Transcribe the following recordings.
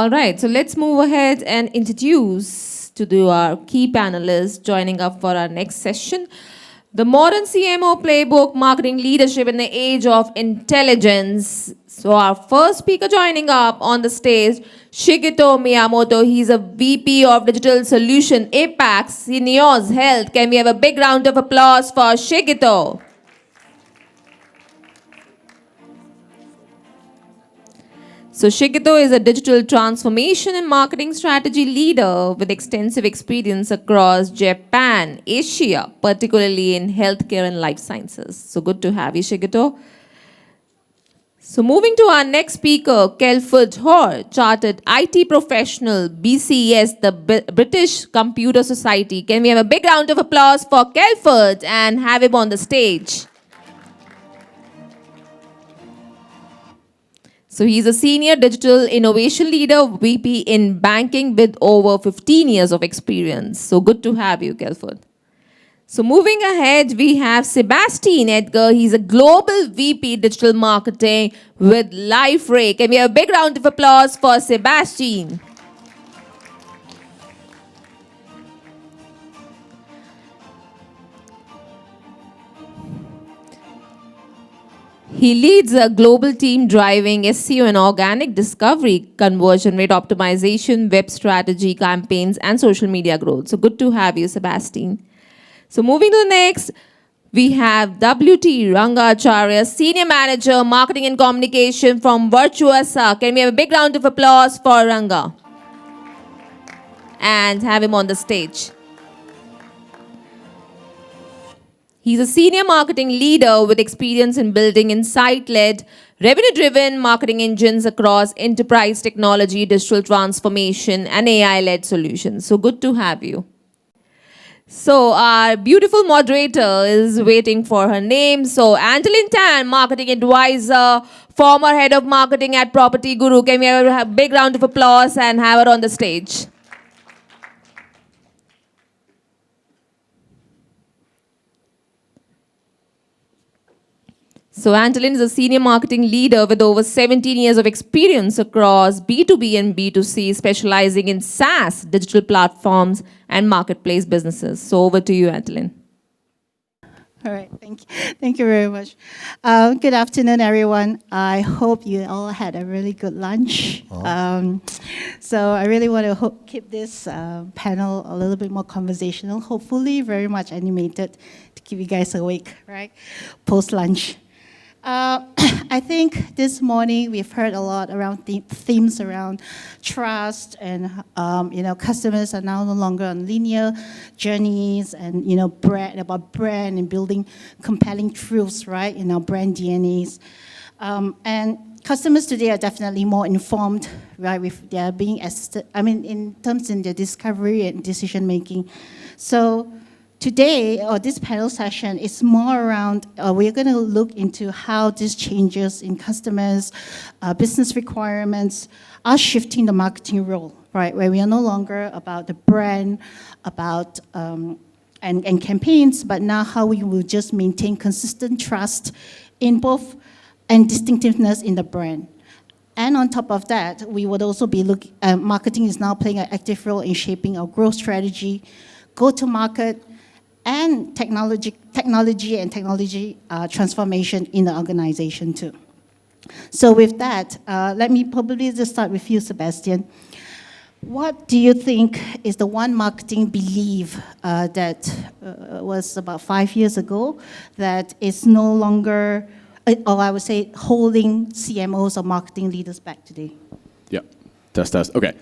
All right, so let's move ahead and introduce our key panelists joining up for our next session. The modern CMO playbook, marketing leadership in the age of intelligence. So our first speaker joining up on the stage, Shigeto Miyamoto. He's a VP of Digital Solution, APAC, Syneos Health. Can we have a big round of applause for Shigeto? So Shigeto is a digital transformation and marketing strategy leader with extensive experience across Japan, Asia, particularly in healthcare and life sciences. So good to have you, Shigeto. So moving to our next speaker, Kelferd, chartered IT professional, BCS, the British Computer Society. Can we have a big round of applause for Kelferd and have him on the stage? So he's a senior digital innovation leader, VP in banking with over 15 years of experience. So good to have you, Kelferd. So moving ahead, we have Sebastien Edgar. He's a global VP digital marketing with Liferay. Can we have a big round of applause for Sebastien? He leads a global team driving SEO and organic discovery, conversion rate optimization, web strategy, campaigns, and social media growth. So good to have you, Sebastien. So moving to the next, we have WT Ranga Acharya, Senior Manager, Marketing and Communication from Virtusa. Can we have a big round of applause for Ranga? And have him on the stage. He's a senior marketing leader with experience in building insight-led, revenue-driven marketing engines across enterprise technology, digital transformation, and AI-led solutions. So good to have you. So our beautiful moderator is waiting for her name. So Adelene Tan, marketing advisor, former head of marketing at Property Guru. Can we have a big round of applause and have her on the stage? So Adelene is a senior marketing leader with over 17 years of experience across B2B and B2C, specializing in SaaS, digital platforms, and marketplace businesses. So over to you, Adelene. All right, thank you. Thank you very much. Good afternoon, everyone. I hope you all had a really good lunch. So I really want to keep this panel a little bit more conversational, hopefully very much animated to keep you guys awake, right, post-lunch. I think this morning we've heard a lot around themes around trust and customers are now no longer on linear journeys and about brand and building compelling truths, right, in our brand DNAs. And customers today are definitely more informed, right, with their being assisted, in terms in their discovery and decision making. So today, or this panel session, is more around, we're going to look into how these changes in customers' business requirements are shifting the marketing role, right? Where we are no longer about the brand, about and campaigns, but now how we will just maintain consistent trust in both and distinctiveness in the brand. And on top of that, we would also be looking, marketing is now playing an active role in shaping our growth strategy, go-to-market, and technology transformation in the organization too. So with that, let me probably just start with you, Sebastien. What do you think is the one marketing belief that was about 5 years ago that is no longer, or I would say, holding CMOs or marketing leaders back today? Yeah. Test. Okay.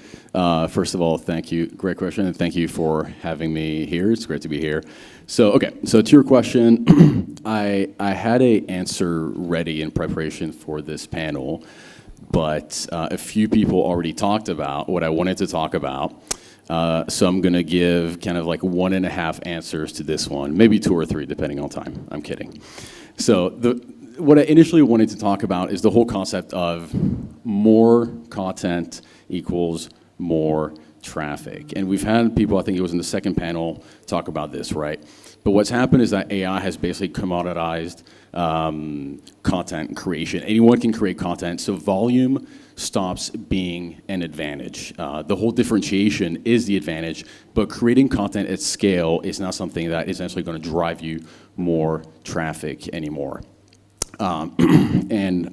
First of all, thank you. Great question, and thank you for having me here. It's great to be here. So to your question, I had an answer ready in preparation for this panel, but a few people already talked about what I wanted to talk about. So I'm going to give kind of like 1.5 answers to this one, maybe 2 or 3, depending on time. I'm kidding. So what I initially wanted to talk about is the whole concept of more content equals more traffic. And we've had people, I think it was in the second panel, talk about this, right? But what's happened is that AI has basically commoditized content creation. Anyone can create content, so volume stops being an advantage. The whole differentiation is the advantage, but creating content at scale is not something that is actually going to drive you more traffic anymore. And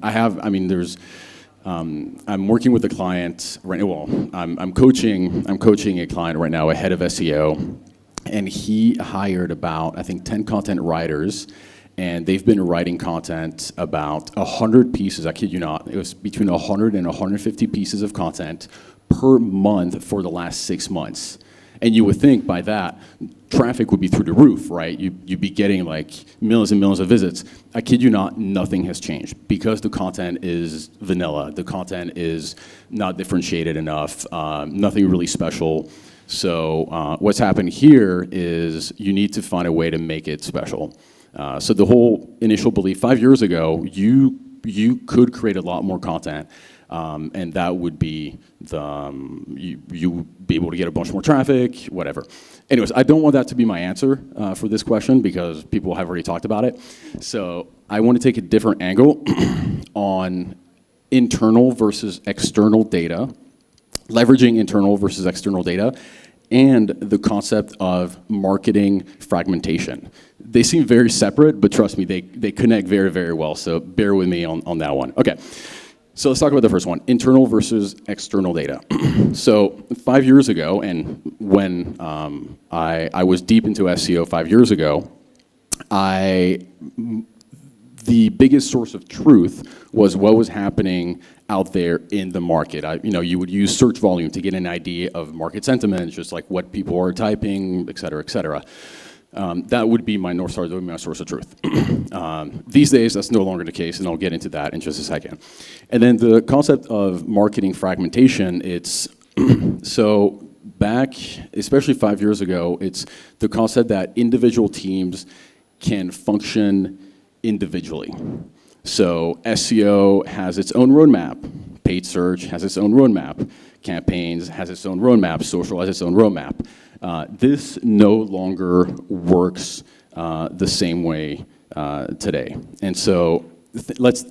I'm working with a client right now. Well, I'm coaching a client right now, a head of SEO, and he hired about, I think, 10 content writers, and they've been writing content about 100 pieces. I kid you not. It was between 100 and 150 pieces of content per month for the last 6 months. And you would think by that, traffic would be through the roof, right? You'd be getting like millions and millions of visits. I kid you not, nothing has changed because the content is vanilla. The content is not differentiated enough, nothing really special. So what's happened here is you need to find a way to make it special. So the whole initial belief 5 years ago, you could create a lot more content, and that would be you would be able to get a bunch more traffic, whatever. Anyways, I don't want that to be my answer for this question because people have already talked about it. So I want to take a different angle on internal versus external data, leveraging internal versus external data, and the concept of marketing fragmentation. They seem very separate, but trust me, they connect very, very well. So bear with me on that one. Okay, so let's talk about the first one, internal versus external data. So 5 years ago, and when I was deep into SEO 5 years ago, the biggest source of truth was what was happening out there in the market. You would use search volume to get an idea of market sentiment, just like what people are typing, et cetera, et cetera. That would be my North Star, that would be my source of truth. These days, that's no longer the case, and I'll get into that in just a second. And then the concept of marketing fragmentation, it's so back, especially 5 years ago, it's the concept that individual teams can function individually. So SEO has its own roadmap, paid search has its own roadmap, campaigns has its own roadmap, social has its own roadmap. This no longer works the same way today. And so let's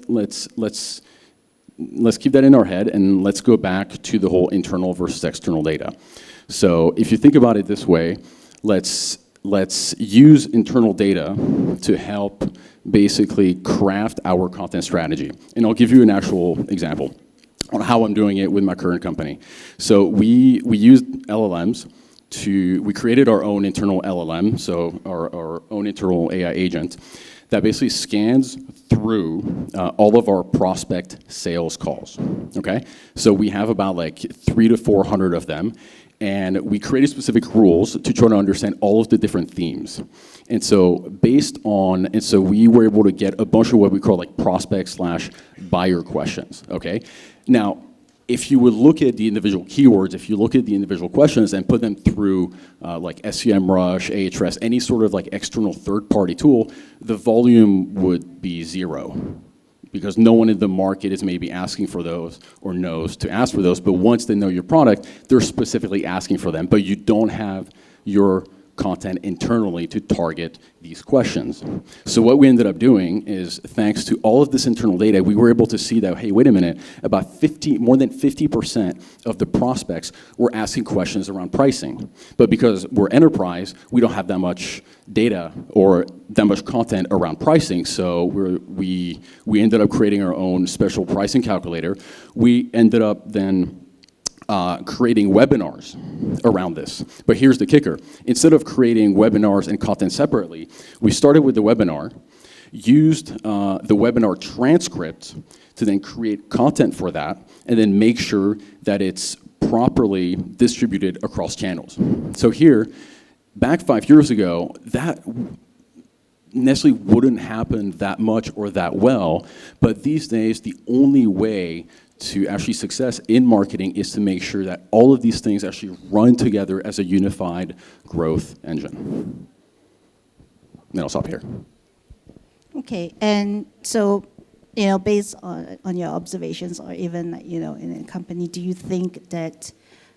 keep that in our head, and let's go back to the whole internal versus external data. So if you think about it this way, let's use internal data to help basically craft our content strategy. And I'll give you an actual example on how I'm doing it with my current company. So we used LLMs we created our own internal LLM, so our own internal AI agent that basically scans through all of our prospect sales calls, okay? So we have about like 300 to 400 of them, and we created specific rules to try to understand all of the different themes. And so we were able to get a bunch of what we call like prospect/buyer questions, okay? Now, if you would look at the individual keywords, if you look at the individual questions and put them through like SEMrush, Ahrefs, any sort of like external third-party tool, the volume would be zero because no one in the market is maybe asking for those or knows to ask for those. But once they know your product, they're specifically asking for them. But you don't have your content internally to target these questions. So what we ended up doing is, thanks to all of this internal data, we were able to see that, hey, wait a minute, more than 50% of the prospects were asking questions around pricing. But because we're enterprise, we don't have that much data or that much content around pricing, so we ended up creating our own special pricing calculator. We ended up then creating webinars around this. But here's the kicker. Instead of creating webinars and content separately, we started with the webinar, used the webinar transcript to then create content for that, and then make sure that it's properly distributed across channels. So here, back 5 years ago, that necessarily wouldn't happen that much or that well, but these days, the only way to actually success in marketing is to make sure that all of these things actually run together as a unified growth engine. And I'll stop here. Okay, and so, based on your observations or even, in a company, do you think that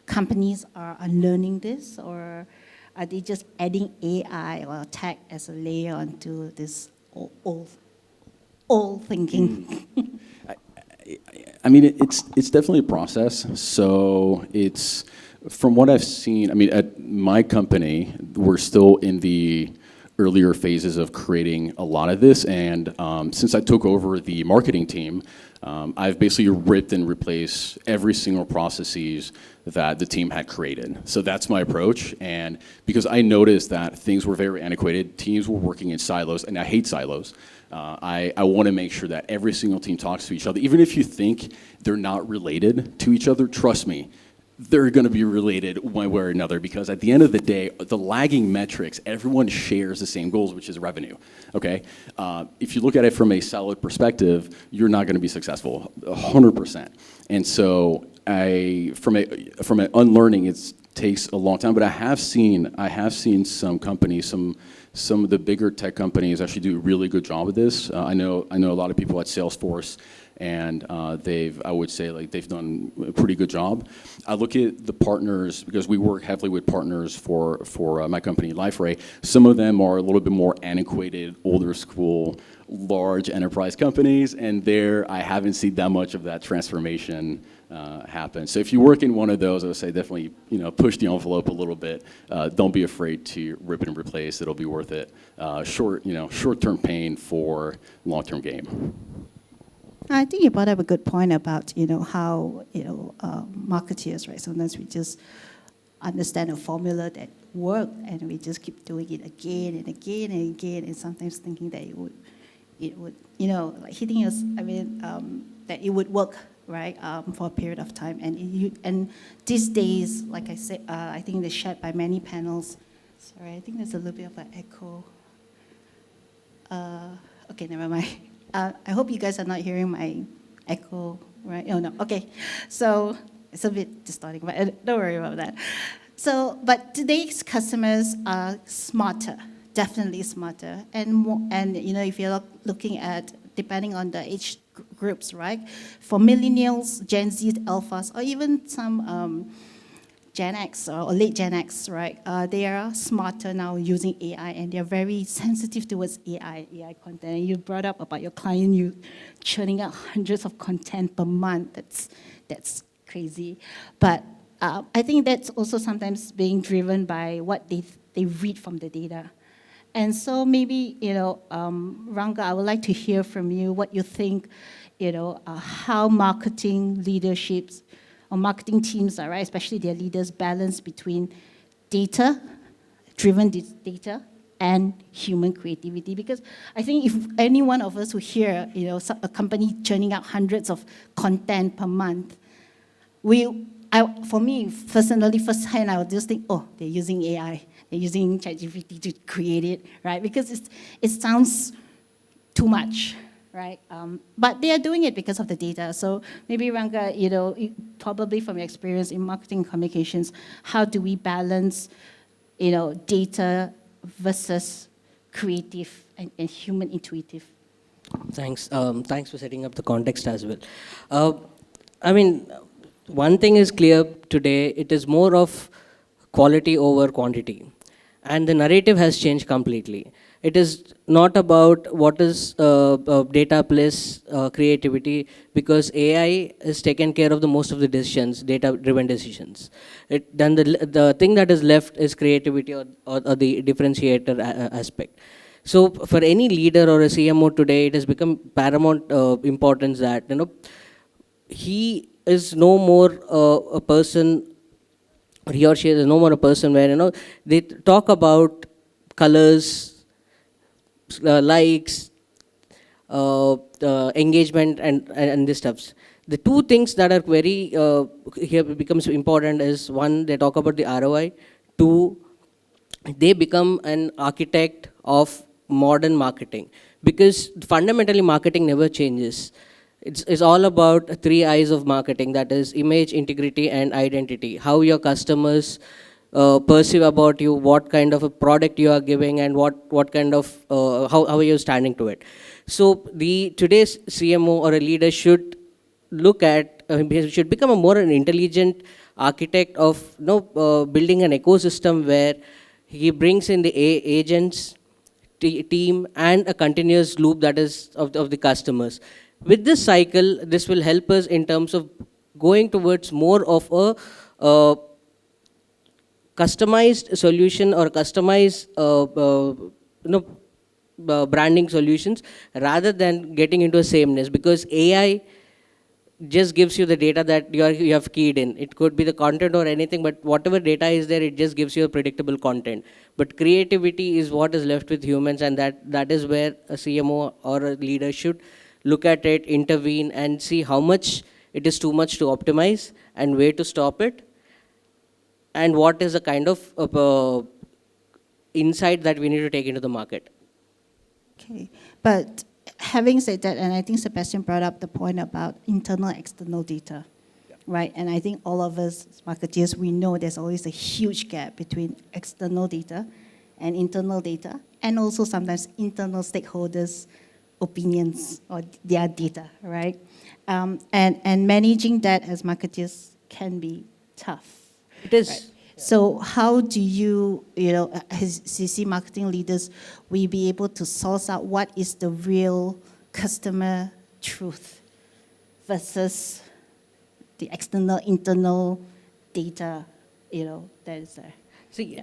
companies are unlearning this, or are they just adding AI or tech as a layer onto this old thinking? I mean, it's definitely a process. So it's, from what I've seen, I mean, at my company, we're still in the earlier phases of creating a lot of this. And since I took over the marketing team, I've basically ripped and replaced every single processes that the team had created. So that's my approach. And because I noticed that things were very antiquated, teams were working in silos, and I hate silos. I want to make sure that every single team talks to each other. Even if you think they're not related to each other, trust me, they're going to be related one way or another, because at the end of the day, the lagging metrics, everyone shares the same goals, which is revenue, okay? If you look at it from a siloed perspective, you're not going to be successful, 100%. And so from an unlearning, it takes a long time, but I have seen some companies, some of the bigger tech companies actually do a really good job of this. I know a lot of people at Salesforce, and I would say like they've done a pretty good job. I look at the partners, because we work heavily with partners for my company, Liferay. Some of them are a little bit more antiquated, older school, large enterprise companies, and there I haven't seen that much of that transformation happen. So if you work in one of those, I would say definitely push the envelope a little bit. Don't be afraid to rip and replace. It'll be worth it. Short-term pain for long-term gain. I think you brought up a good point about how marketeers, right? Sometimes we just understand a formula that worked, and we just keep doing it again and again and again, and sometimes thinking that it would like hitting us. I mean, that it would work, right, for a period of time. And these days, like I said, I think they're shared by many panels. Sorry, I think there's a little bit of an echo. Okay, never mind. I hope you guys are not hearing my echo, right? Oh, no, okay. So it's a bit distorting, but don't worry about that. So, but today's customers are smarter, definitely smarter. And more, and if you're looking at, depending on the age groups, right? For millennials, Gen Z, alphas, or even some Gen X or late Gen X, right? They are smarter now using AI, and they're very sensitive towards AI content. And you brought up about your client, you churning out hundreds of content per month. That's crazy. But I think that's also sometimes being driven by what they read from the data. And so maybe, Ranga, I would like to hear from you what you think, how marketing leaderships or marketing teams are, right, especially their leaders, balance between data-driven data and human creativity. Because I think if any one of us who hear, a company churning out hundreds of content per month, for me, personally, firsthand, I would just think, oh, they're using AI. They're using ChatGPT to create it, right? Because it sounds too much, right? But they are doing it because of the data. So maybe Ranga, probably from your experience in marketing communications, how do we balance, data versus creative and human intuitive? Thanks. Thanks for setting up the context as well. I mean, one thing is clear today, it is more of quality over quantity. And the narrative has changed completely. It is not about what is data plus creativity, because AI has taken care of the most of the decisions, data-driven decisions. Then the thing that is left is creativity or the differentiator aspect. So for any leader or a CMO today, it has become paramount importance that he is no more a person, or he or she is no more a person where they talk about colors, likes, engagement, and these stuffs. The two things that are very here becomes important is, one, they talk about the ROI. Two, they become an architect of modern marketing, because fundamentally marketing never changes. It's all about 3 I's of marketing, that is image, integrity, and identity. How your customers perceive about you, what kind of a product you are giving, and what kind of, how are you standing to it. So today's CMO or a leader should look at, should become a more an intelligent architect of building an ecosystem where he brings in the agents, team, and a continuous loop that is of the customers. With this cycle, this will help us in terms of going towards more of a customized solution or customized branding solutions rather than getting into a sameness, because AI just gives you the data that you have keyed in. It could be the content or anything, but whatever data is there, it just gives you a predictable content. But creativity is what is left with humans, and that is where a CMO or a leader should look at it, intervene, and see how much it is too much to optimize and where to stop it, and what is the kind of insight that we need to take into the market. Okay, but having said that, and I think Sebastien brought up the point about internal and external data, right? And I think all of us as marketeers, we know there's always a huge gap between external data and internal data, and also sometimes internal stakeholders' opinions or their data, right? And managing that as marketeers can be tough. It is. Right. So how do you, as CC marketing leaders, we be able to source out what is the real customer truth versus the external, internal data, that is there? See,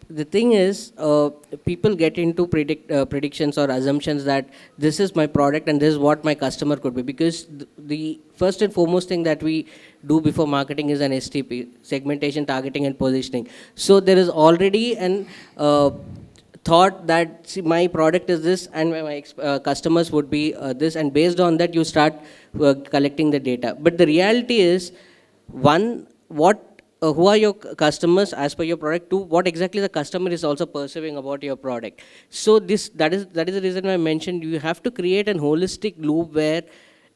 the thing is, people get into predictions or assumptions that this is my product and this is what my customer could be, because the first and foremost thing that we do before marketing is an STP, segmentation, targeting, and positioning. So there is already an thought that, see, my product is this and my customers would be this, and based on that you start collecting the data. But the reality is, one, who are your customers as per your product? Two, what exactly the customer is also perceiving about your product. So that is the reason why I mentioned you have to create a holistic loop where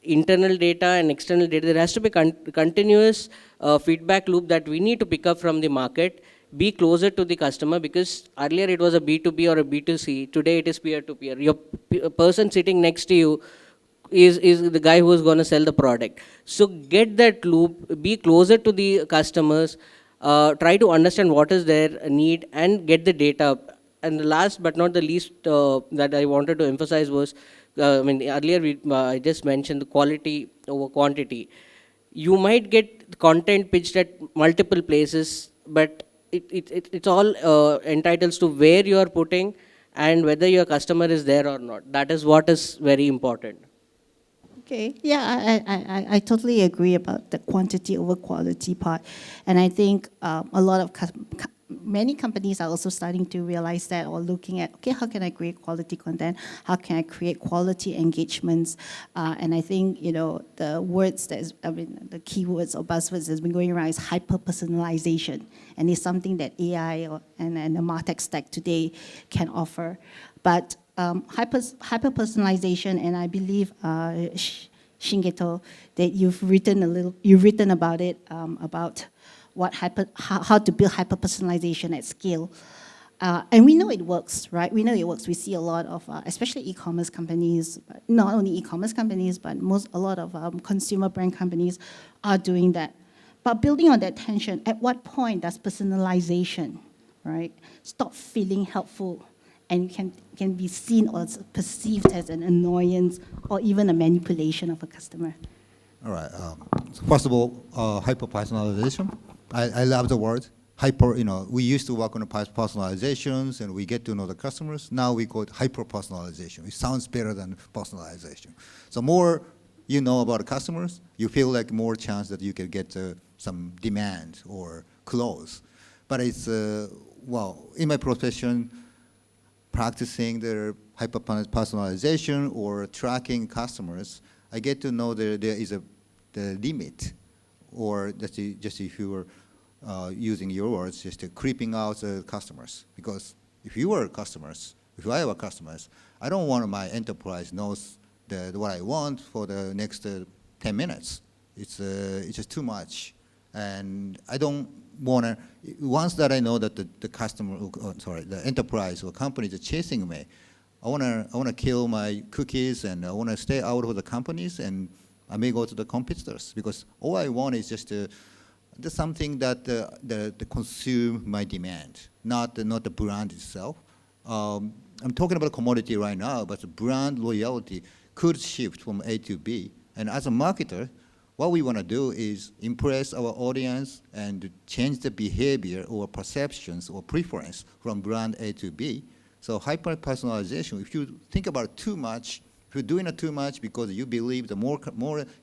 internal data and external data, there has to be continuous feedback loop that we need to pick up from the market, be closer to the customer, because earlier it was a B2B or a B2C, today it is peer-to-peer. Your person sitting next to you is the guy who is going to sell the product. So get that loop, be closer to the customers, try to understand what is their need and get the data. And the last but not the least that I wanted to emphasize was, earlier I just mentioned the quality over quantity. You might get content pitched at multiple places, but it's all entitles to where you are putting and whether your customer is there or not. That is what is very important. Okay, yeah, I totally agree about the quantity over quality part. And I think a lot of many companies are also starting to realize that, or looking at, okay, how can I create quality content? How can I create quality engagements? And I think, the words the keywords or buzzwords that's been going around is hyper-personalization. And it's something that AI and the MarTech stack today can offer. But hyper-personalization, and I believe, Shigeto, that you've written about it, about how to build hyper-personalization at scale. And we know it works, right? We know it works. We see a lot of, especially e-commerce companies, not only e-commerce companies, but a lot of consumer brand companies are doing that. But building on that tension, at what point does personalization, right, stop feeling helpful and can be seen or perceived as an annoyance or even a manipulation of a customer? All right. So first of all, hyper-personalization. I love the word. Hyper, we used to work on the personalizations and we get to know the customers. Now we call it hyper-personalization. It sounds better than personalization. So more you know about the customers, you feel like more chance that you can get some demand or close. But it's, in my profession, practicing the hyper-personalization or tracking customers, I get to know there is the limit, or just if you were using your words, just creeping out the customers. Because if you were customers, if I were customers, I don't want my enterprise knows what I want for the next 10 minutes. It's just too much. And I don't want to, once that I know that the customer, the enterprise or company is chasing me, I want to kill my cookies and I want to stay out of the companies, and I may go to the competitors, because all I want is just something that the consume my demand, not the brand itself. I'm talking about commodity right now, but the brand loyalty could shift from A to B. And as a marketer, what we want to do is impress our audience and change the behavior or perceptions or preference from brand A to B. So hyper-personalization, if you think about it too much, if you're doing it too much because you believe the more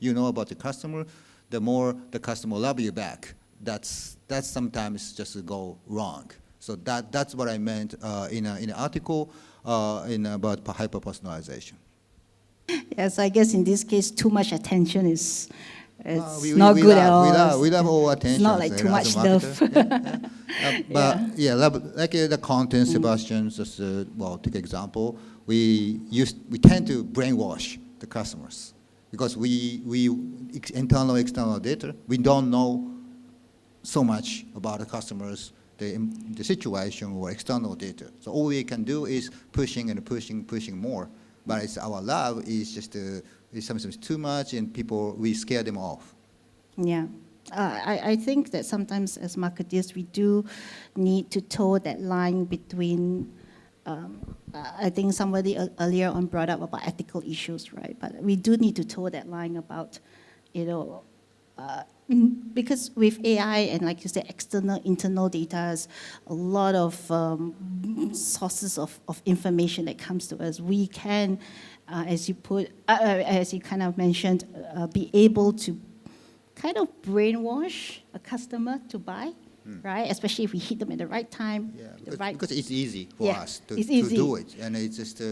you know about the customer, the more the customer will love you back. That's sometimes just go wrong. So that's what I meant in an article about hyper-personalization. Yes, I guess in this case, too much attention is We not good at all. We love all attention. It's not like too much love. Like the content, Sebastien, just take example. We tend to brainwash the customers because we internal, external data. We don't know so much about the customers, the situation or external data. So all we can do is pushing and pushing more. But it's our love is just it's sometimes too much, and we scare them off. Yeah. I think that sometimes as marketers, we do need to toe that line between, I think somebody earlier on brought up about ethical issues, right? But we do need to toe that line about, because with AI and like you said, external, internal data, a lot of sources of information that comes to us. We can, as you kind of mentioned, be able to kind of brainwash a customer to buy, right? Especially if we hit them at the right time. Yeah, because it's easy for us to do it, and it's just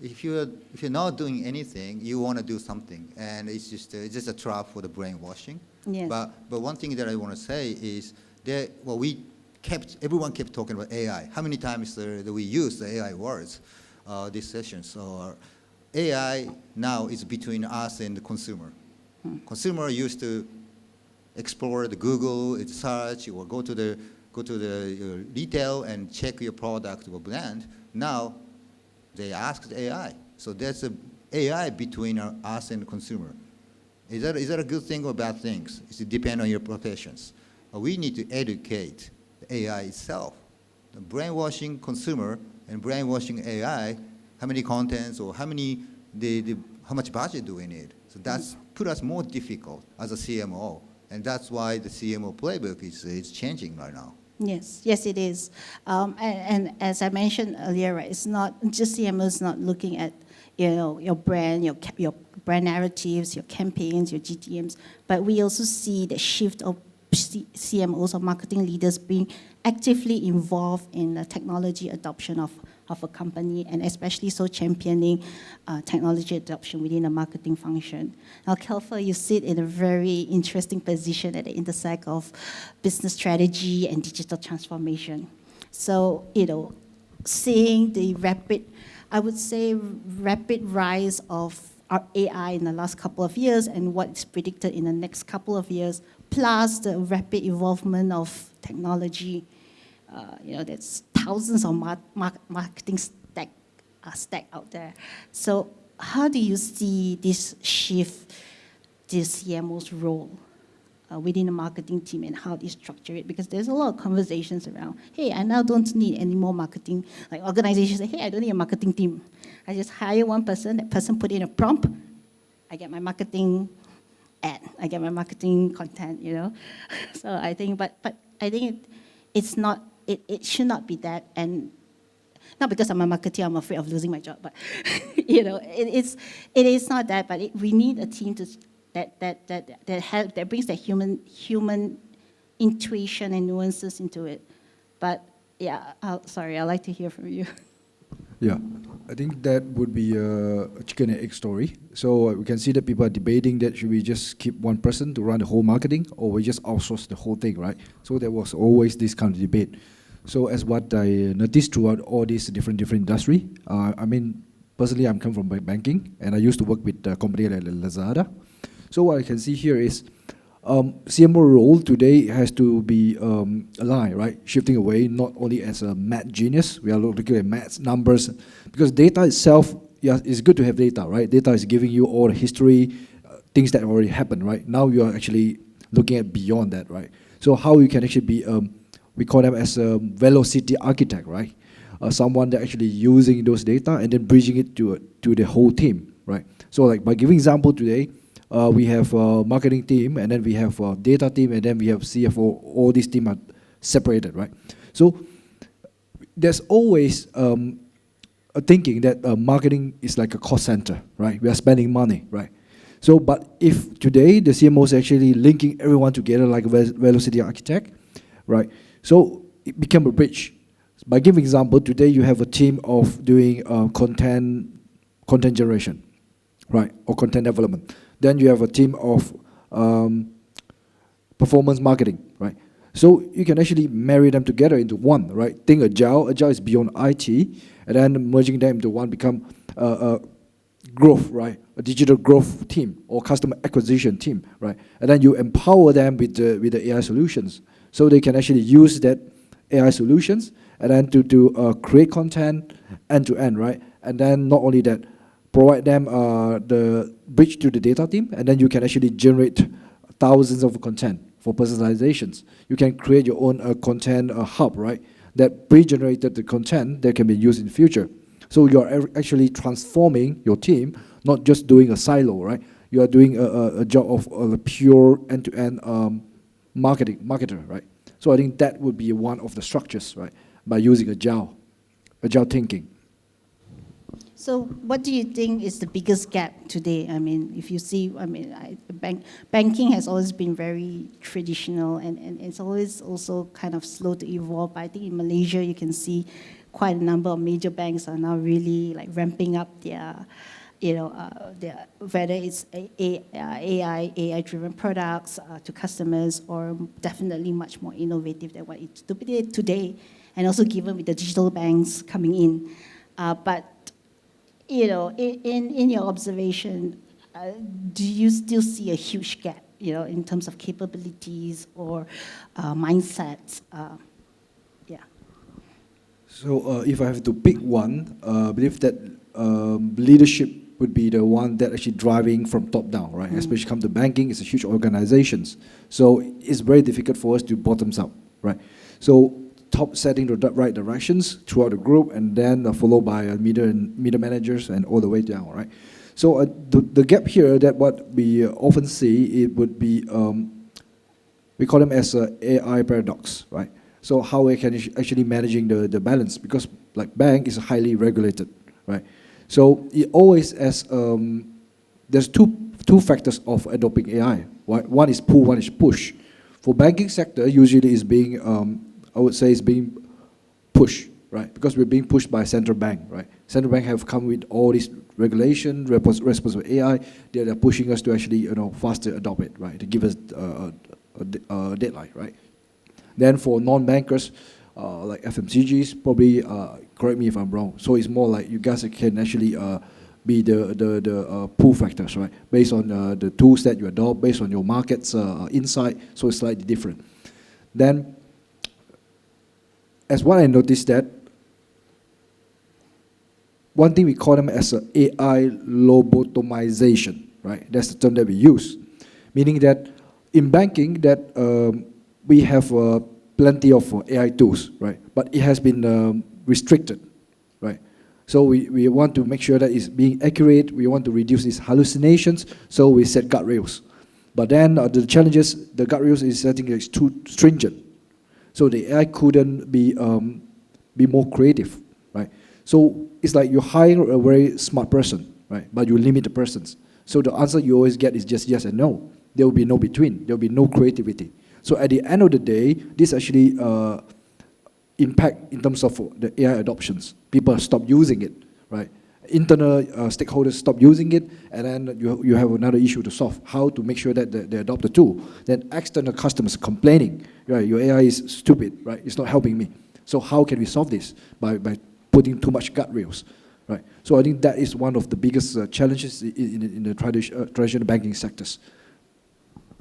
if you're not doing anything, you want to do something, and it's just a trap for the brainwashing. Yes. But one thing that I want to say is that everyone kept talking about AI. How many times do we use the AI words this session? So AI now is between us and the consumer. Consumer used to explore the Google, search, or go to the retail and check your product or brand. Now they ask the AI. So there's a AI between us and the consumer. Is that a good thing or bad thing? It depends on your professions. We need to educate the AI itself. The brainwashing consumer and brainwashing AI, how many contents or how much budget do we need? So that's put us more difficult as a CMO. And that's why the CMO Playbook is changing right now. Yes, it is. And as I mentioned earlier, right, it's not just CMOs not looking at your brand, your brand narratives, your campaigns, your GTMs, but we also see the shift of CMOs or marketing leaders being actively involved in the technology adoption of a company, and especially so championing technology adoption within the marketing function. Now, Kelferd, you sit in a very interesting position at the intersect of business strategy and digital transformation. So, seeing the rapid rise of our AI in the last couple of years and what's predicted in the next couple of years, plus the rapid evolvement of technology. There's thousands of marketing stack out there. So how do you see this shift, this CMO's role within the marketing team and how they structure it? Because there's a lot of conversations around, hey, I now don't need any more marketing. Like organizations say, hey, I don't need a marketing team. I just hire one person, that person put in a prompt, I get my marketing ad, I get my marketing content, So I think, but I think it's not, it should not be that, and not because I'm a marketer, I'm afraid of losing my job, but it is not that, but we need a team that brings the human intuition and nuances into it. But yeah, I'd like to hear from you. Yeah, I think that would be a chicken and egg story. So we can see that people are debating that should we just keep one person to run the whole marketing, or we just outsource the whole thing, right? So there was always this kind of debate. So as what I noticed throughout all these different industry, personally I'm come from banking, and I used to work with a company like Lazada. So what I can see here is CMO role today has to be aligned, right? Shifting away not only as a math genius, we are looking at maths, numbers, because data itself, yeah, it's good to have data, right? Data is giving you all the history, things that already happened, right? Now you are actually looking at beyond that, right? So how you can actually be, we call them as a velocity architect, right? Someone that actually using those data and then bridging it to the whole team, right? So like by giving example today, we have a marketing team, and then we have a data team, and then we have CFO. All these teams are separated, right? So there's always a thinking that marketing is like a cost center, right? We are spending money, right? So, but if today the CMO is actually linking everyone together like a velocity architect, right? So it became a bridge. By giving example, today you have a team of doing content generation, right, or content development. Then you have a team of performance marketing, right? So you can actually marry them together into one, right? Think Agile. Agile is beyond IT, and then merging them into one become growth, right? A digital growth team or customer acquisition team, right? And then you empower them with the AI solutions, so they can actually use that AI solutions and then to create content end to end, right? And then not only that, provide them the bridge to the data team, and then you can actually generate thousands of content for personalizations. You can create your own content hub, right? That pre-generated the content that can be used in the future. So you're actually transforming your team, not just doing a silo, right? You are doing a job of a pure end-to-end marketer, right? So I think that would be one of the structures, right? By using agile thinking. So what do you think is the biggest gap today? I mean, if you see, I mean, banking has always been very traditional, and it's always also kind of slow to evolve. But I think in Malaysia, you can see quite a number of major banks are now really like ramping up their, their, whether it's AI-driven products to customers, or definitely much more innovative than what it's today, and also given with the digital banks coming in. But in your observation, do you still see a huge gap, in terms of capabilities or mindsets? Yeah. So if I have to pick one, I believe that leadership would be the one that actually driving from top down, right? Especially come to banking, it's a huge organizations. So it's very difficult for us to bottoms up, right? So top setting the right directions throughout the group, and then followed by middle managers and all the way down, right? So the gap here that what we often see, it would be, we call them as a AI paradox, right? So how we can actually managing the balance, because like bank is highly regulated, right? So it always as, there's two factors of adopting AI. One is pull, one is push. For banking sector, usually is being, I would say is being pushed, right? Because we're being pushed by central bank, right? Central bank have come with all this regulation, responsible AI. They're pushing us to actually, faster adopt it, right? To give us a deadline, right? Then for non-bankers, like FMCGs, probably, correct me if I'm wrong. So it's more like you guys can actually be the pull factors, right? Based on the tools that you adopt, based on your market's insight, so it's slightly different. Then, as what I noticed that, one thing we call them as a AI lobotomization, right? That's the term that we use, meaning that in banking that we have plenty of AI tools, right? But it has been restricted, right? So we want to make sure that it's being accurate. We want to reduce these hallucinations, so we set guardrails. But then the challenges, the guardrails is setting is too stringent. So the AI couldn't be more creative, right? So it's like you hire a very smart person, right? But you limit the persons. So the answer you always get is just yes and no. There will be no between. There will be no creativity. So at the end of the day, this actually impact in terms of the AI adoptions. People stop using it, right? Internal stakeholders stop using it, and then you have another issue to solve, how to make sure that they adopt the tool. Then external customers complaining, right, your AI is stupid, right, it's not helping me. So how can we solve this? By putting too much guardrails, right? So I think that is one of the biggest challenges in the traditional banking sectors.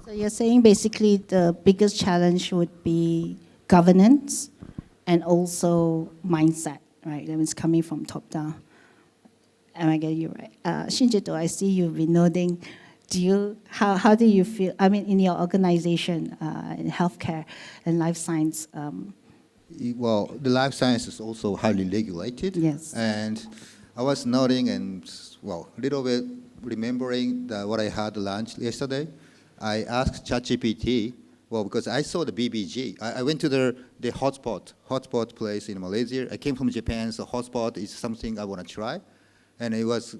So you're saying basically the biggest challenge would be governance and also mindset, right? That means coming from top down. Am I getting you right? Shigeto, I see you've been nodding. How do you feel, I mean, in your organization, in healthcare and life science? Well, the life science is also highly regulated. Yes. And I was nodding and, well, a little bit remembering what I had lunch yesterday. I asked ChatGPT, well, because I saw the BBG. I went to the hotspot place in Malaysia. I came from Japan, so hotspot is something I want to try. And it was,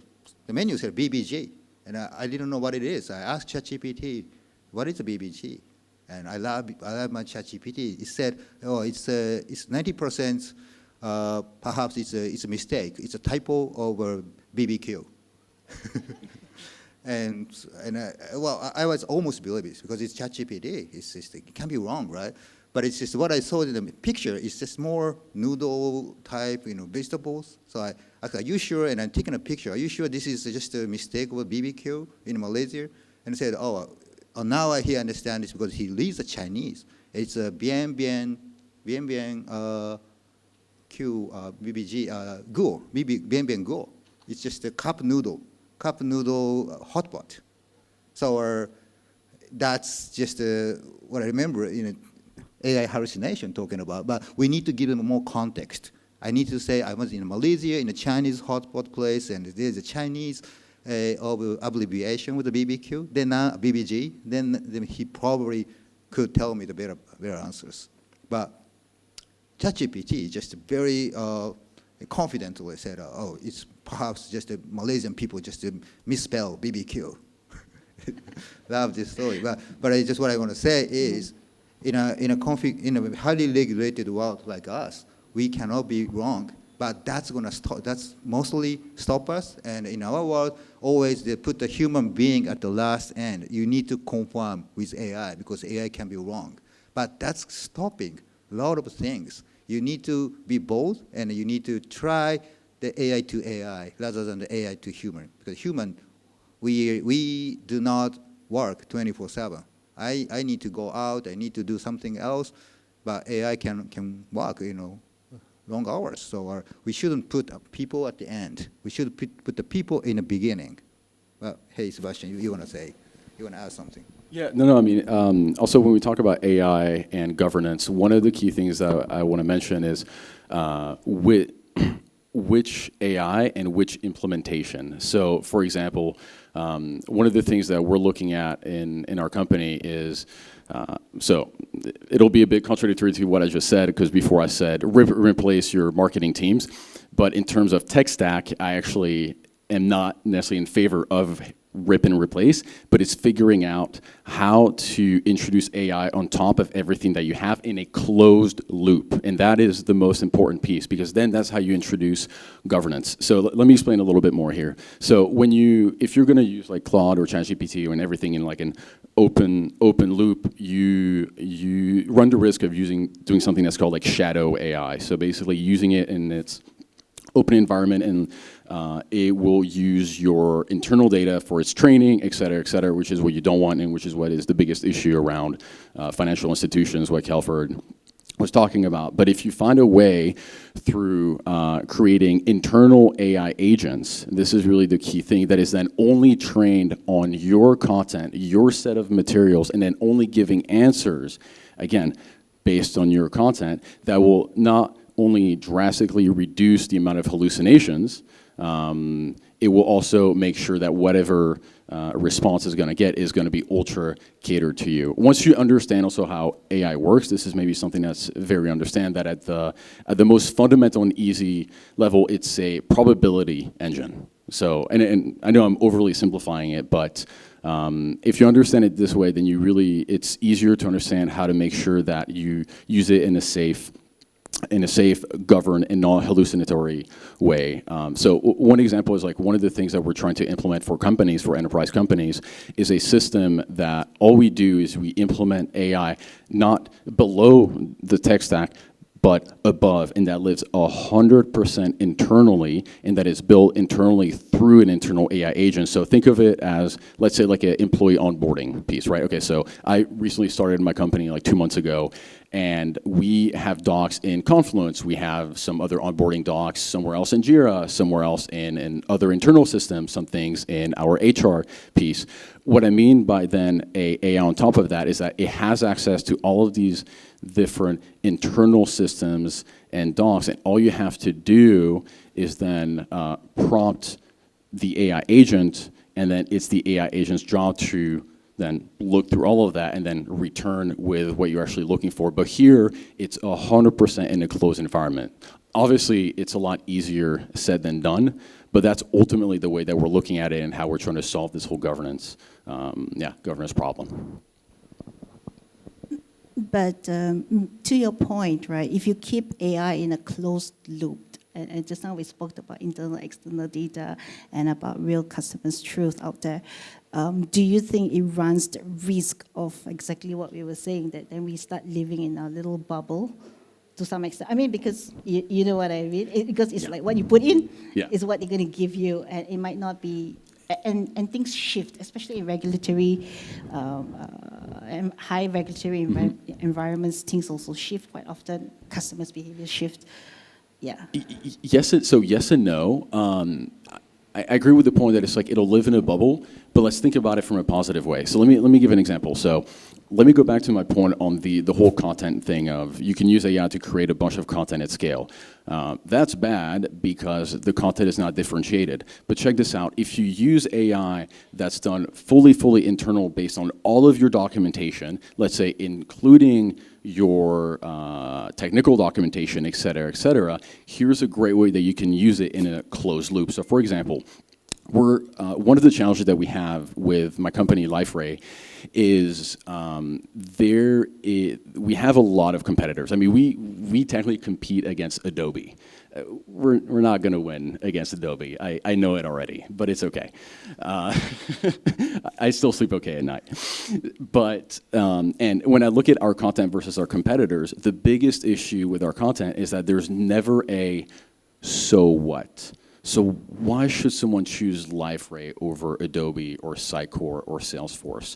the menu said BBG. And I didn't know what it is. I asked ChatGPT, what is a BBG? And I love my ChatGPT. It said, oh, it's 90%, perhaps it's a mistake. It's a typo over BBQ. Well, I was almost believing it because it's ChatGPT. It can't be wrong, right? But it's just what I saw in the picture is just more noodle type, vegetables. So I said, are you sure? And I'm taking a picture. Are you sure this is just a mistake of a BBQ in Malaysia? And I said, oh, now I understand this because he leads the Chinese. It's a bien Q BBG guo, bien guo. It's just a cup noodle hot pot. So that's just what I remember AI hallucination talking about. But we need to give them more context. I need to say I was in Malaysia in a Chinese hotpot place, and there's a Chinese abbreviation with the BBQ, then BBG. Then he probably could tell me the better answers. But ChatGPT just very confidently said, oh, it's perhaps just Malaysian people just misspell BBQ. Love this story. But what I want to say is, in a highly regulated world like us, we cannot be wrong. But that's going to stop. That's mostly stop us. And in our world, always they put the human being at the last end. You need to conform with AI because AI can be wrong. But that's stopping a lot of things. You need to be bold, and you need to try the AI to AI rather than the AI to human. Because human, we do not work 24/7. I need to go out. I need to do something else, but AI can work, long hours. So we shouldn't put people at the end. We should put the people in the beginning. Well, hey, Sebastien, you want to add something? Yeah, no, I mean, also when we talk about AI and governance, one of the key things that I want to mention is which AI and which implementation. So, for example, one of the things that we're looking at in our company is, so it'll be a bit contradictory to what I just said, because before I said replace your marketing teams, but in terms of tech stack, I actually am not necessarily in favor of rip and replace, but it's figuring out how to introduce AI on top of everything that you have in a closed loop. And that is the most important piece, because then that's how you introduce governance. So let me explain a little bit more here. So if you're gonna use like Claude or ChatGPT and everything in like an open loop, you run the risk of doing something that's called like shadow AI. So basically using it in its open environment, and it will use your internal data for its training, et cetera, which is what you don't want, and which is what is the biggest issue around financial institutions, what Kelferd was talking about. But if you find a way through creating internal AI agents, this is really the key thing, that is then only trained on your content, your set of materials, and then only giving answers, again, based on your content, that will not only drastically reduce the amount of hallucinations, it will also make sure that whatever response is going to get is going to be ultra catered to you. Once you understand also how AI works, this is maybe something that's very understand that at the most fundamental and easy level, it's a probability engine. So, and I know I'm overly simplifying it, but if you understand it this way, then it's easier to understand how to make sure that you use it in a safe, governed, and non-hallucinatory way. So one example is like one of the things that we're trying to implement for companies, for enterprise companies, is a system that all we do is we implement AI not below the tech stack, but above, and that lives 100% internally, and that is built internally through an internal AI agent. So think of it as, let's say, like an employee onboarding piece, right? Okay, so I recently started my company like 2 months ago, And we have docs in Confluence. We have some other onboarding docs somewhere else in Jira, somewhere else in other internal systems, some things in our HR piece. What I mean by then AI on top of that is that it has access to all of these different internal systems and docs, and all you have to do is then prompt the AI agent, and then it's the AI agent's job to then look through all of that and then return with what you're actually looking for. But here, it's 100% in a closed environment. Obviously, it's a lot easier said than done, but that's ultimately the way that we're looking at it and how we're trying to solve this whole governance problem. But to your point, right, if you keep AI in a closed loop, and just now we spoke about internal, external data and about real customers' truth out there, do you think it runs the risk of exactly what we were saying, that then we start living in our little bubble to some extent? I mean, because you know what I mean? Because it's like what you put in is what they're going to give you, and it might not be. And things shift, especially in regulatory, high regulatory environments. Things also shift quite often. Customers' behavior shift. Yeah. Yes and no. I agree with the point that it's like it'll live in a bubble, but let's think about it from a positive way. So let me give an example. So let me go back to my point on the whole content thing of you can use AI to create a bunch of content at scale. That's bad because the content is not differentiated. But check this out. If you use AI that's done fully internal based on all of your documentation, let's say including your technical documentation, et cetera, here's a great way that you can use it in a closed loop. So for example, one of the challenges that we have with my company, Liferay, is we have a lot of competitors. I mean, we technically compete against Adobe. We're not going to win against Adobe. I know it already, but it's okay. I still sleep okay at night. But and when I look at our content versus our competitors, the biggest issue with our content is that there's never a so what. So why should someone choose Liferay over Adobe or Sitecore or Salesforce?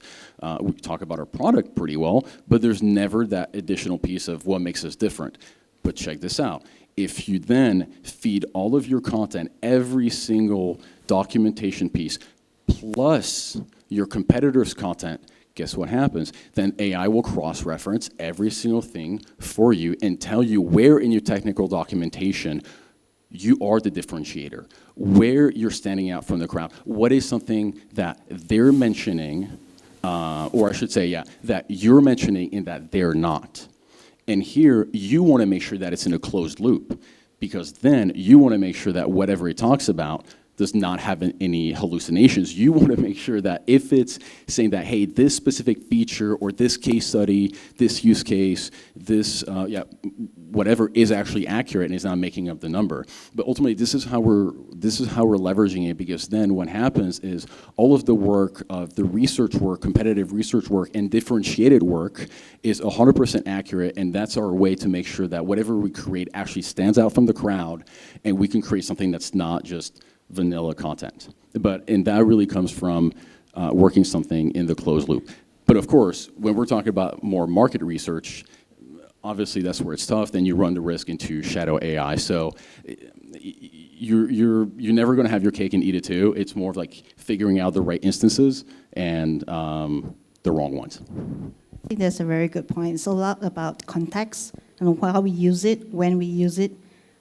We talk about our product pretty well, but there's never that additional piece of what makes us different. But check this out. If you then feed all of your content, every single documentation piece, plus your competitor's content, guess what happens? Then AI will cross-reference every single thing for you and tell you where in your technical documentation you are the differentiator, where you're standing out from the crowd. What is something that they're mentioning, or I should say, that you're mentioning and that they're not. And here, you want to make sure that it's in a closed loop, because then you want to make sure that whatever it talks about does not have any hallucinations. You want to make sure that if it's saying that, hey, this specific feature or this case study, this use case, this, whatever is actually accurate and is not making up the number. But ultimately, this is how we're leveraging it, because then what happens is all of the work of the research work, competitive research work, and differentiated work is 100% accurate, and that's our way to make sure that whatever we create actually stands out from the crowd, and we can create something that's not just vanilla content. And that really comes from working something in the closed loop. But of course, when we're talking about more market research, obviously that's where it's tough. Then you run the risk into shadow AI. So you're never going to have your cake and eat it too. It's more of like figuring out the right instances and the wrong ones. I think that's a very good point. It's a lot about context and how we use it, when we use it,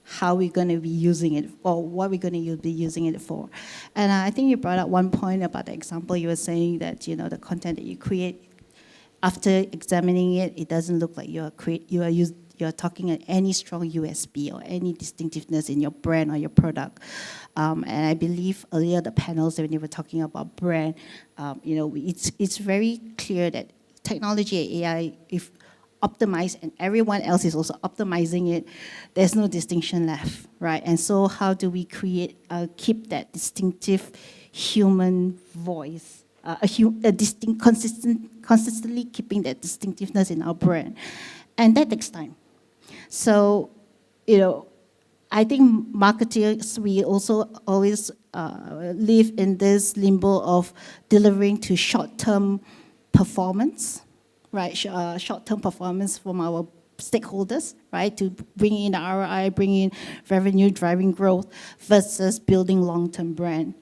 how we're going to be using it, or what we're going to be using it for. And I think you brought up one point about the example. You were saying that, the content that you create, after examining it, it doesn't look like you're talking at any strong USB or any distinctiveness in your brand or your product. And I believe earlier the panels, when they were talking about brand, it's very clear that technology, AI, if optimized and everyone else is also optimizing it, there's no distinction left, right? And so how do we keep that distinctive human voice, consistently keeping that distinctiveness in our brand? And that takes time. So, I think marketers, we also always live in this limbo of delivering to short-term performance, right? Short-term performance from our stakeholders, right, to bring in ROI, bring in revenue, driving growth, versus building long-term brand.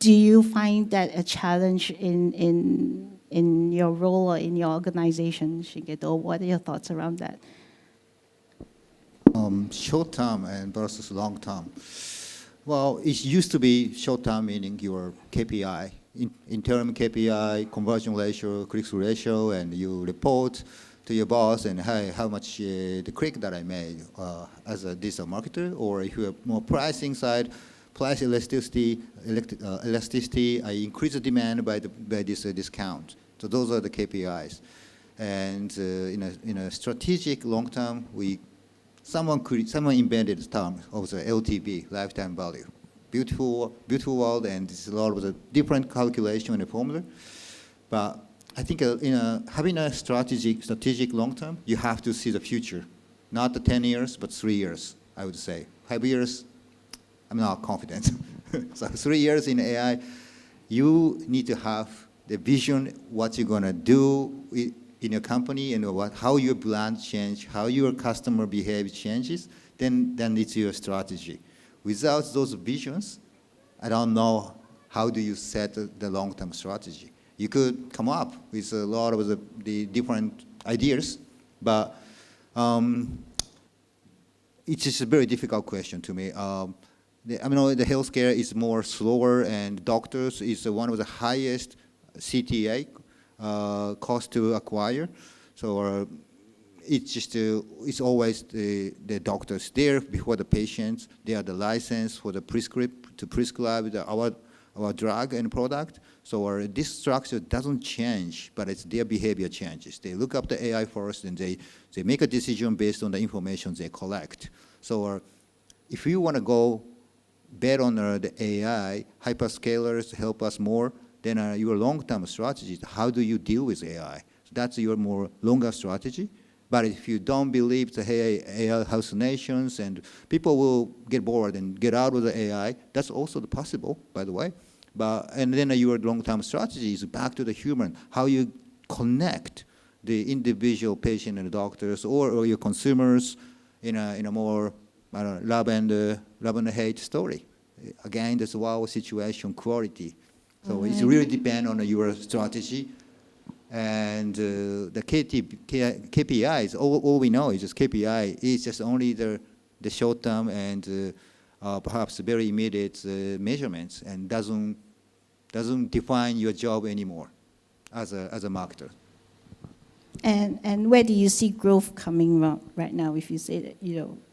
Do you find that a challenge in your role or in your organization, Shigeto? What are your thoughts around that? Short term and versus long term. Well, it used to be short term, meaning your KPI, interim KPI, conversion ratio, click-through ratio, and you report to your boss and hey, how much the click that I made as a digital marketer, or if you have more pricing side, price elasticity, I increase the demand by this discount. So those are the KPIs. And in a strategic long term, someone invented the term of the LTV, lifetime value. Beautiful world, and this is a lot of the different calculation and formula. But I think having a strategic long term, you have to see the future, not the 10 years, but 3 years. I would say 5 years. I'm not confident. So 3 years in AI, you need to have the vision, what you're gonna do in your company, and how your brand change, how your customer behavior changes, then it's your strategy. Without those visions, I don't know how do you set the long-term strategy. You could come up with a lot of the different ideas, but it's just a very difficult question to me. The healthcare is more slower, and doctors is one of the highest CTA cost to acquire. So it's always the doctors there before the patients. They are the license for the prescribe our drug and product. So this structure doesn't change, but it's their behavior changes. They look up the AI first, and they make a decision based on the information they collect. So if you want to go bet on the AI, hyperscalers help us more, then your long-term strategy is how do you deal with AI? So that's your more longer strategy. But if you don't believe the AI hallucinations and people will get bored and get out of the AI, that's also possible, by the way. And then your long-term strategy is back to the human, how you connect the individual patient and doctors or your consumers in a more love and hate story. Again, that's wow situation quality. So it really depends on your strategy. And the KPIs, all we know is just KPI is just only the short term and perhaps very immediate measurements, and doesn't define your job anymore as a marketer. And where do you see growth coming from right now, if you say that,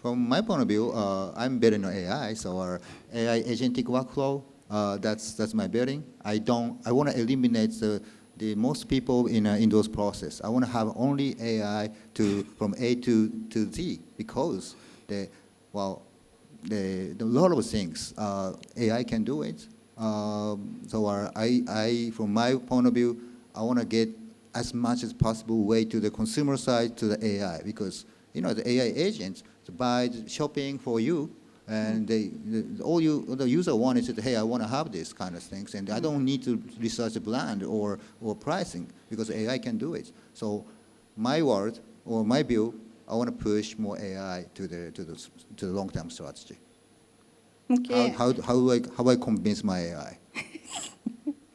From my point of view, I'm betting on AI, so our AI agentic workflow, that's my betting. I want to eliminate the most people in those process. I want to have only AI from A to Z, because a lot of things AI can do it. So I from my point of view, I want to get as much as possible way to the consumer side to the AI, because the AI agents buy shopping for you, and the user want is that, hey, I want to have this kind of things, and I don't need to research a brand or pricing, because AI can do it. So my word or my view, I want to push more AI to the long-term strategy. Okay. How do I convince my AI?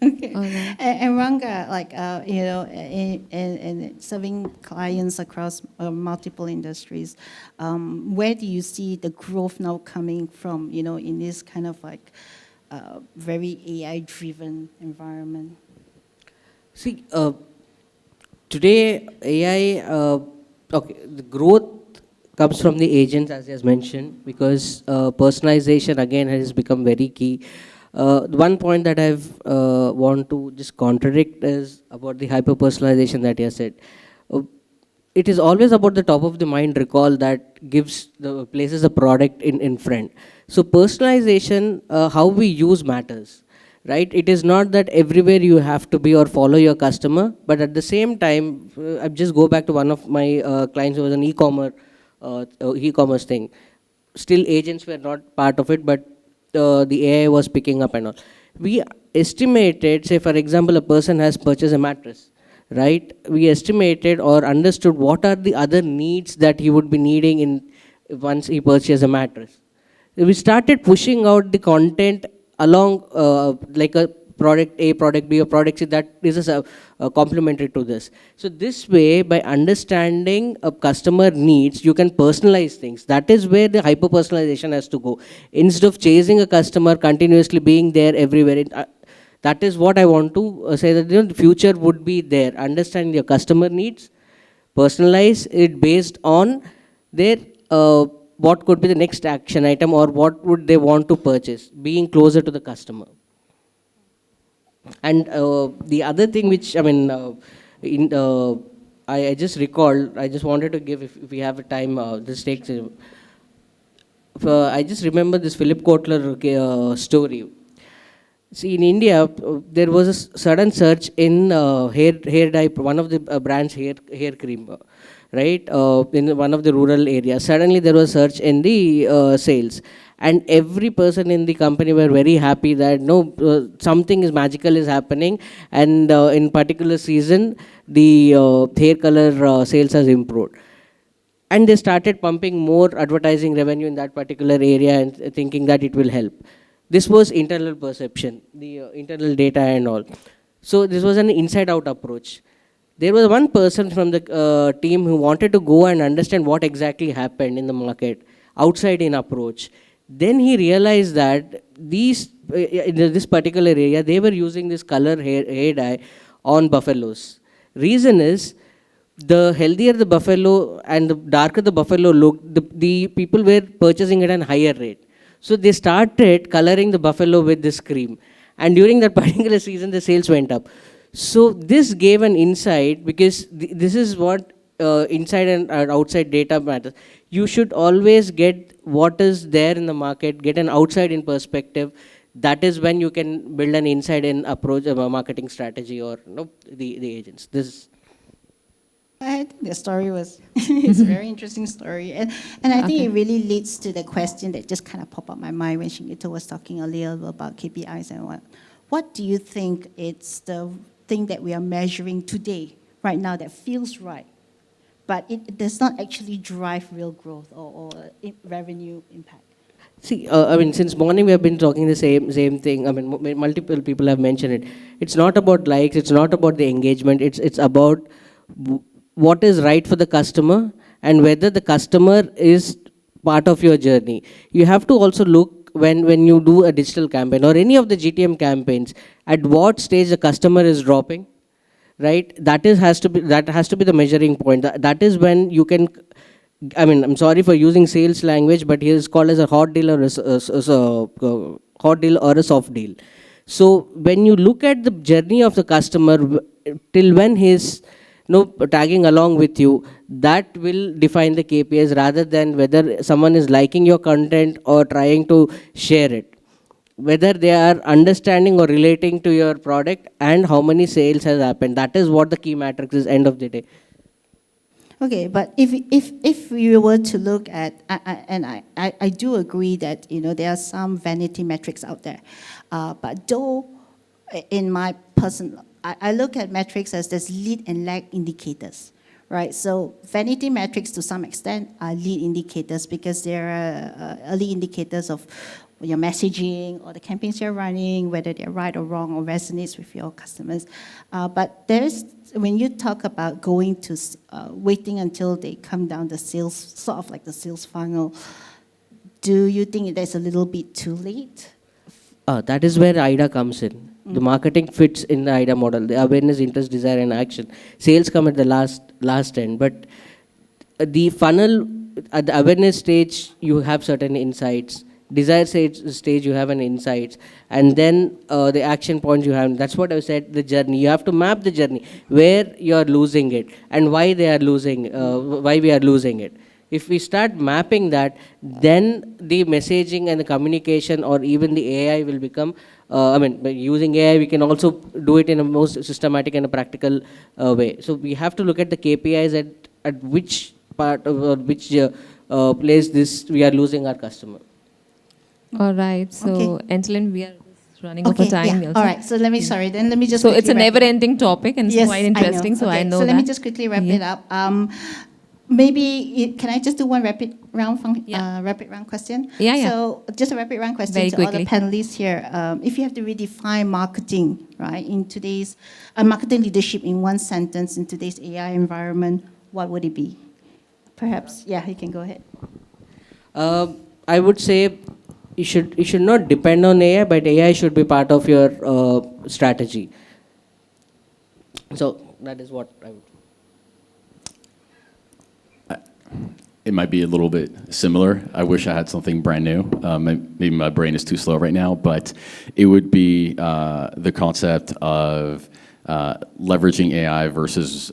Okay. Alright. And Ranga, in serving clients across multiple industries, where do you see the growth now coming from, in this kind of very AI-driven environment? See, today AI, the growth comes from the agents, as he has mentioned, because personalization again has become very key. One point that I've want to just contradict is about the hyper-personalization that he has said. It is always about the top of the mind recall that places the product in front. So personalization, how we use matters, right? It is not that everywhere you have to be or follow your customer, but at the same time, I just go back to one of my clients who was an e-commerce thing. Still agents were not part of it, but the AI was picking up and all. We estimated, say for example, a person has purchased a mattress, right? We estimated or understood what are the other needs that he would be needing in once he purchases a mattress. We started pushing out the content along like a product A, product B, or product C that is complementary to this. So this way, by understanding a customer needs, you can personalize things. That is where the hyper-personalization has to go. Instead of chasing a customer, continuously being there everywhere, that is what I want to say, that the future would be there. Understanding your customer needs, personalize it based on their what could be the next action item or what would they want to purchase, being closer to the customer. And the other thing which, I mean, I just recalled, I just wanted to give, if we have a time, this takes, I just remember this Philip Kotler story. See, in India, there was a sudden surge in hair dye, one of the brands hair cream, right? In one of the rural areas. Suddenly there was a surge in the sales. And every person in the company were very happy that something is magical is happening. And in particular season, the hair color sales has improved. And they started pumping more advertising revenue in that particular area and thinking that it will help. This was internal perception, the internal data and all. So this was an inside-out approach. There was one person from the team who wanted to go and understand what exactly happened in the market, outside-in approach. Then he realized that in this particular area, they were using this color hair dye on buffaloes. Reason is, the healthier the buffalo and the darker the buffalo looked, the people were purchasing it at a higher rate. So they started coloring the buffalo with this cream. And during that particular season, the sales went up. So this gave an insight, because this is what inside and outside data matters. You should always get what is there in the market, get an outside-in perspective. That is when you can build an inside-in approach of a marketing strategy or the agents. I think the story was, it's a very interesting story. And I think it really leads to the question that just kind of popped up my mind when Shigeto was talking earlier about KPIs and what. What do you think it's the thing that we are measuring today, right now, that feels right, but it does not actually drive real growth or revenue impact? See, I mean, since morning we have been talking the same thing. I mean, multiple people have mentioned it. It's not about likes, it's not about the engagement, it's about what is right for the customer and whether the customer is part of your journey. You have to also look when you do a digital campaign or any of the GTM campaigns, at what stage the customer is dropping, right? That has to be the measuring point. That is when you can, I mean, I'm sorry for using sales language, but here is called as a hot deal or a soft deal. So when you look at the journey of the customer till when he's tagging along with you, that will define the KPIs rather than whether someone is liking your content or trying to share it. Whether they are understanding or relating to your product and how many sales has happened. That is what the key metrics is end of the day. Okay, but if we were to look at, and I do agree that there are some vanity metrics out there, but though in my personal, I look at metrics as there's lead and lag indicators, right? So vanity metrics to some extent are lead indicators because they're early indicators of your messaging or the campaigns you're running, whether they're right or wrong or resonates with your customers. But when you talk about going to waiting until they come down the sales, sort of like the sales funnel, do you think that's a little bit too late? That is where IDA comes in. The marketing fits in the IDA model. The awareness, interest, desire, and action. Sales come at the last end. But the funnel, at the awareness stage, you have certain insights. Desire stage, you have an insights. And then the action points you have. That's what I said, the journey. You have to map the journey, where you are losing it and why they are losing, why we are losing it. If we start mapping that, then the messaging and the communication or even the AI will become, by using AI, we can also do it in a most systematic and a practical way. So we have to look at the KPIs at which part of which place we are losing our customer. All right. So, Okay. Adelene, we are running over time. Yeah. Also. All right. So let me just. So quickly it's a wrap it up. never-ending topic and it's Yes, quite interesting. So okay, I know so that. let me just quickly wrap it up. Can I just do one rapid round question? Yeah. So just a rapid round question Very to all quickly. the panelists here. If you have to redefine marketing, right, in today's marketing leadership in one sentence in today's AI environment, what would it be? Perhaps, yeah, you can go ahead. I would say you should not depend on AI, but AI should be part of your strategy. So that is what I would. It might be a little bit similar. I wish I had something brand new. Maybe my brain is too slow right now, but it would be the concept of leveraging AI versus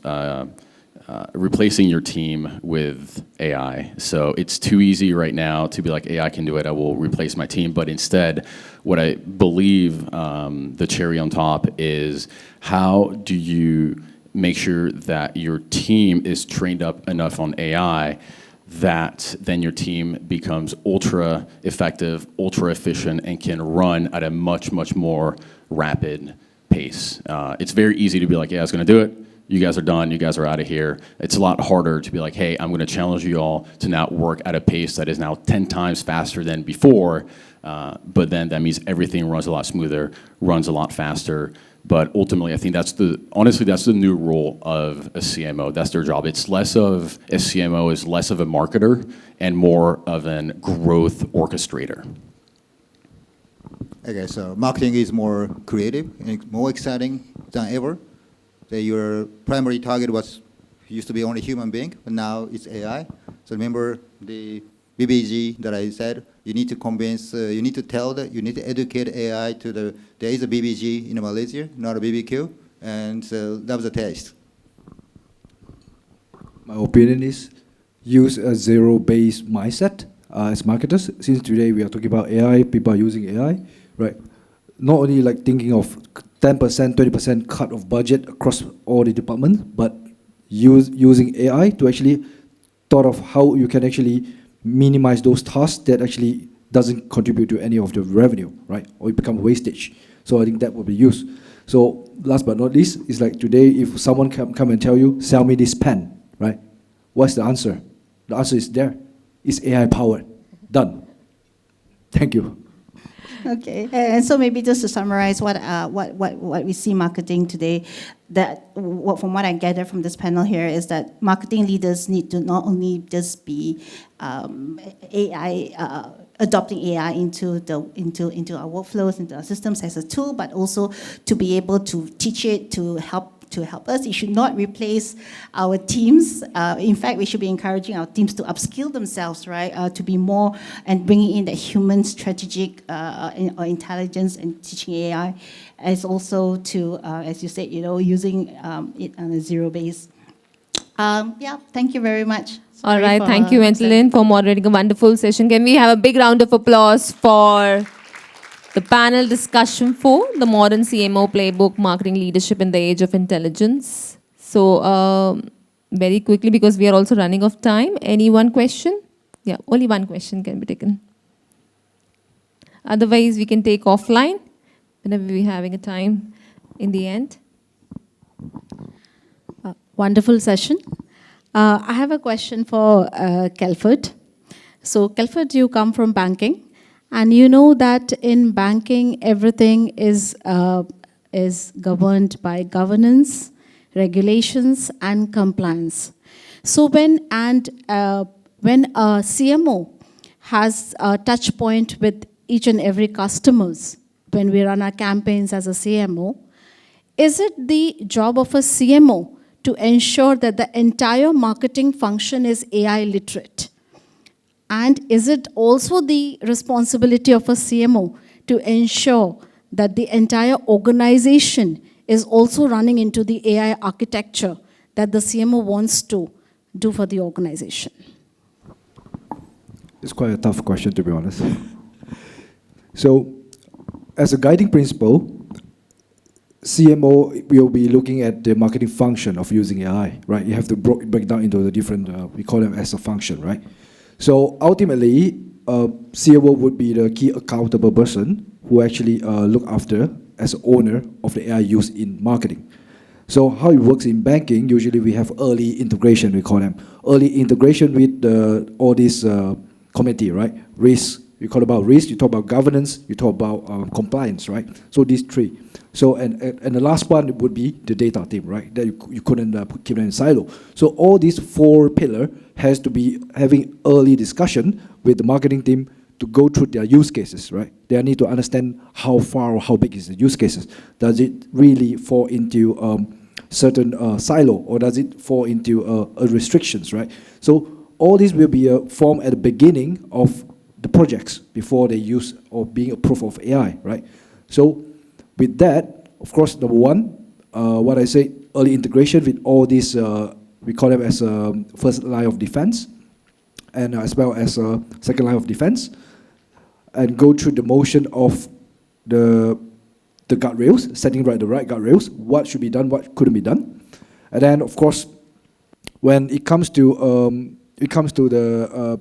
replacing your team with AI. So it's too easy right now to be like, AI can do it, I will replace my team. But instead, what I believe the cherry on top is, how do you make sure that your team is trained up enough on AI that then your team becomes ultra effective, ultra efficient, and can run at a much, much more rapid pace. It's very easy to be like, yeah, I was gonna do it. You guys are done, you guys are out of here. It's a lot harder to be like, hey, I'm gonna challenge you all to now work at a pace that is now 10 times faster than before, but then that means everything runs a lot smoother, runs a lot faster. But ultimately, I think honestly, that's the new role of a CMO. That's their job. It's less of, a CMO is less of a marketer and more of a growth orchestrator. Okay, so marketing is more creative and more exciting than ever. Your primary target used to be only human being, but now it's AI. So remember the BBG that I said, you need to convince, you need to tell that, you need to educate AI there is a BBG in Malaysia, not a BBQ, and so that was a test. My opinion is use a zero-based mindset as marketers. Since today we are talking about AI, people are using AI, right? Not only like thinking of 10%, 20% cut of budget across all the departments, but using AI to actually thought of how you can actually minimize those tasks that actually doesn't contribute to any of the revenue, right? Or it becomes wastage. So I think that will be used. So last but not least, is like today, if someone come and tell you, sell me this pen, right? What's the answer? The answer is there. It's AI powered. Done. Thank you. Okay, and so maybe just to summarize what we see marketing today, from what I gather from this panel here is that marketing leaders need to not only just be AI, adopting AI into our workflows, into our systems as a tool, but also to be able to teach it to help us. It should not replace our teams. In fact, we should be encouraging our teams to upskill themselves, right? To be more and bringing in the human strategic or intelligence and teaching AI, as also to, as you said, using it on a zero base. Yeah, thank you very much. All right, thank you, Adelene, for moderating a wonderful session. Can we have a big round of applause for the panel discussion for the modern CMO playbook, marketing leadership in the age of intelligence? So very quickly, because we are also running off time, any one question? Yeah, only one question can be taken. Otherwise, we can take offline whenever we're having a time in the end. Wonderful session. I have a question for Kelferd. So Kelferd, you come from banking. And you know that in banking, everything is governed by governance, regulations, and compliance. So when a CMO has a touch point with each and every customers, when we run our campaigns as a CMO, is it the job of a CMO to ensure that the entire marketing function is AI literate? And is it also the responsibility of a CMO to ensure that the entire organization is also running into the AI architecture that the CMO wants to do for the organization? It's quite a tough question, to be honest. So, as a guiding principle, CMO will be looking at the marketing function of using AI, right? You have to break down into the different, we call them as a function, right? So ultimately, CMO would be the key accountable person who actually look after as owner of the AI used in marketing. So how it works in banking, usually we have early integration, we call them. Early integration with all these committee, right? Risk, you talk about risk, you talk about governance, you talk about compliance, right? So these three. So, and the last one would be the data team, right? That you couldn't keep them in silo. So all these four pillars has to be having early discussion with the marketing team to go through their use cases, right? They need to understand how far or how big is the use cases. Does it really fall into certain silo, or does it fall into restrictions, right? So all this will be formed at the beginning of the projects before they use or being approved of AI, right? So with that, of course, number one, what I say, early integration with all these, we call them as first line of defense, and as well as second line of defense, and go through the motion of the guardrails, setting the right guardrails, what should be done, what couldn't be done. And then, of course, when it comes to the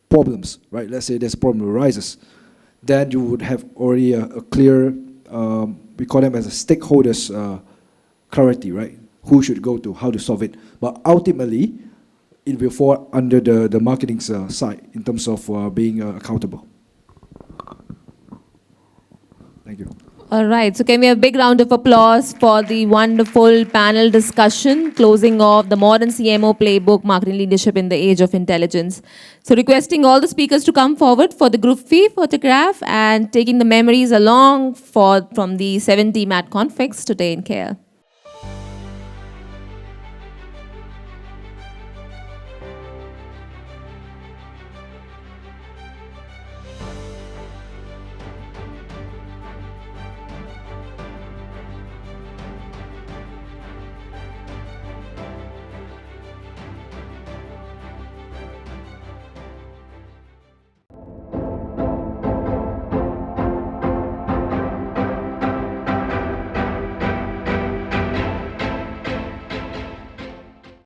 problems, right? Let's say there's a problem arises, then you would have already a clear, we call them as a stakeholders clarity, right? Who should go to, how to solve it. But ultimately, it will fall under the marketing side in terms of being accountable. Thank you. All right, so can we have a big round of applause for the wonderful panel discussion, closing off the modern CMO playbook, marketing leadership in the age of intelligence. So requesting all the speakers to come forward for the group fee photograph and taking the memories along from the 7 DMAT CONFEX today in KL.